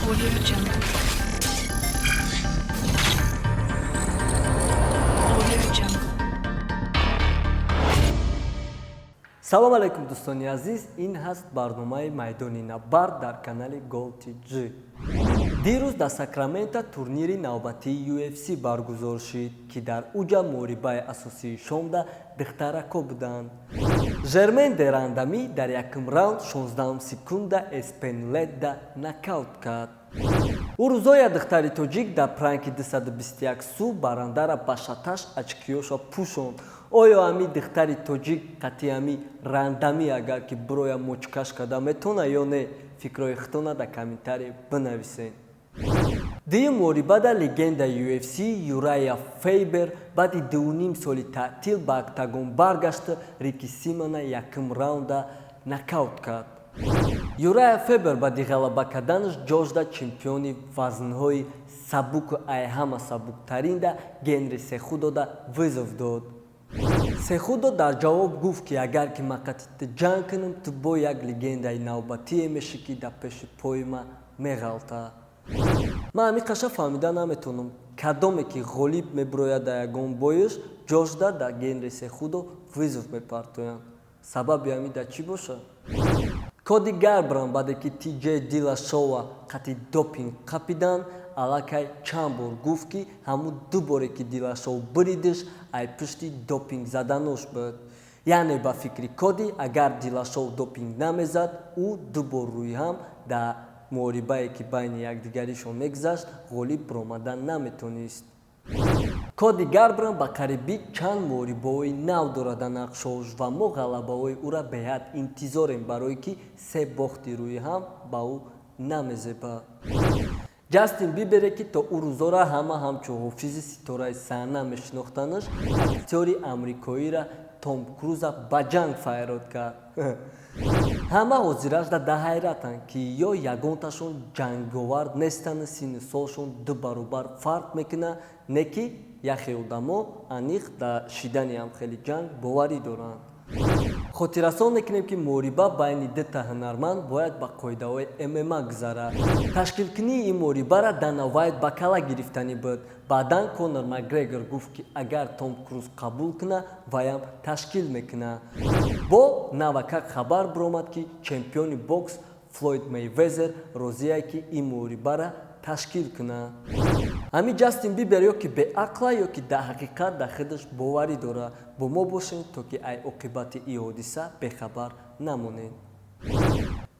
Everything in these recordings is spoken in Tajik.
Gol.Tj. салом алейкум дӯстони азиз, ин ҳаст барномаи майдони набард дар канали Gol.Tj. дирӯз дар Сакраменто турнири навбатии UFC баргузор шуд, ки дар уҷа муорибаи асосии шомда духтарако буданд. Жермен Дерандами дар якум раунд 16 секунда эспенледа нокаут кард. ӯ рӯзоя духтари тоҷик дар пранки 221 су барандара ба шаташ очкиёша пӯшонд. оё ами духтари тоҷик қатъи ами рандами агар ки бироя мочкаш карда метона ё не? фикрои худтона дар комментария бинависед. дуюм муорибада легендаи UFC Юрая Фейбер баъди 2.5 соли таътил ба октагон баргашта Рики Симона якум раунда нокаут кард. Юрая Фейбер баъди ғалаба карданаш ҷожда чемпиони вазнҳои сабуку ай ҳама сабуктаринда Генри Сехудода вызов дод. Сехудо дар ҷавоб гуфт ки агар ки ман қатъи ҷанг кунам, ту бо як легендаи навбатие мешӣ ки дар пеши пои ман меғалта. ман ҳамин қаша фаҳмида наметавонам кадоме ки ғолиб мебирояд дар ягон боиш ҷожда дар Генри Сехудо вызов мепартоянд. сабаби ҳамин дар чӣ бошад? Коди Гарбранд баъде ки TJ Дилашова қатъи допинг қапиданд, аллакай чанд бор гуфт ки ҳамун ду боре ки Дилашов биридиш ай пушти допинг заданош буд. яъне ба фикри Коди агар Дилашов допинг намезад, ӯ ду бор рӯи ҳам дар муорибае ки байни якдигаришон мегузашт ғолиб биромадан наметонист. Коди Гарбранд ба қариби чанд муорибаҳои нав дорад дар нақшош ва мо ғалабаҳои ӯра беҳад интизорем, барое ки се бохти рӯи ҳам ба ӯ намезебад. Ҷастин Бибере ки то ӯ рӯзора ҳама ҳамчун ҳофизи ситораи саҳна мешинохтанаш, актёри амрикоира Том Круза ба ҷанг файрод кард. ҳама ҳозирашда дар ҳайратанд ки ё ягонташон ҷанговар нестанд, синни солшон ду баробар фарқ мекунад, не ки яхе одамо аниқ дар шидани ҳамхели ҷанг боварӣ доранд. хотиррасон мекунем ки муориба байни дута ҳунарманд бояд ба қоидаҳои MMA гузарад. ташкилкунии ин муорибара Дана Вайт ба кала гирифтанӣ буд. баъдан Конор Макгрегор гуфт ки агар Том Круз қабул кунад, ваям ташкил мекунад. бо навакак хабар биромад ки чемпиони бокс Флойд Мейвезер розие ки ин муорибара ташкил кунад. ҳамин Ҷастин Бибер ё ки беақла ё ки дар ҳақиқат дар худаш боварӣ дорад. бо мо бошем то ки ай оқибати ин ҳодиса бехабар намонем.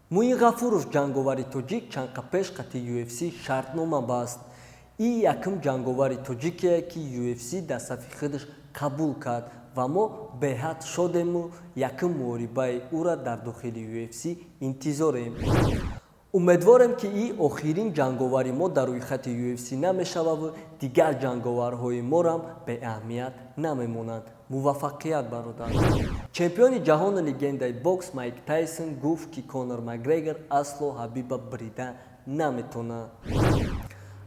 Муин Ғафуров ҷанговари тоҷик чанд пеш қатъи UFC шартнома баст. ин якум ҷанговари тоҷикие ки UFC дар сафи худаш қабул кард ва мо беҳад шодему якум муорибаи ӯра дар дохили UFC интизорем. умедворем ки ин охирин ҷанговари мо дар рӯи хати UFC намешавад, дигар ҷанговарҳои морам беаҳамият намемонанд. муваффақият бародар. чемпиони ҷаҳони легендаи бокс Майк Тайсон гуфт ки Конор Макгрегор асло ҳабиба биридан наметонад.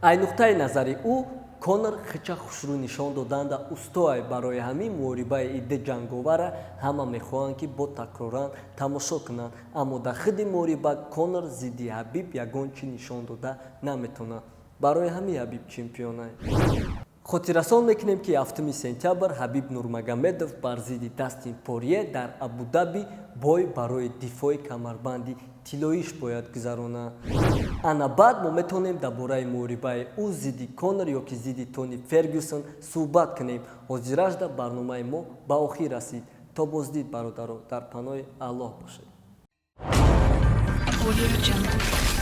ай нуқтаи назари ӯ Конор хича хушрӯ нишон доданда устоай. барои ҳамин муорибаи ин ду ҷанговара ҳама мехоҳанд ки бо такроран тамошо кунанд, аммо дар худи муориба Конор зидди ҳабиб ягон чӣ нишон дода наметонад. барои ҳамин ҳабиб чемпионай. хотиррасон мекунем ки 7 сентябр ҳабиб Нурмагомедов бар зидди Дастин Порье дар Абу-Даби бой барои дифои камарбанди тиллоиш бояд гузаронад. ана баъд мо метавонем дар бораи муорибаи ӯ зидди Конор ё ки зидди Тони Фергюсон суҳбат кунем. ҳозирашда барномаи мо ба охир расид. то боздид бародаро, дар паноҳи Аллоҳ бошед. Gol.Tj.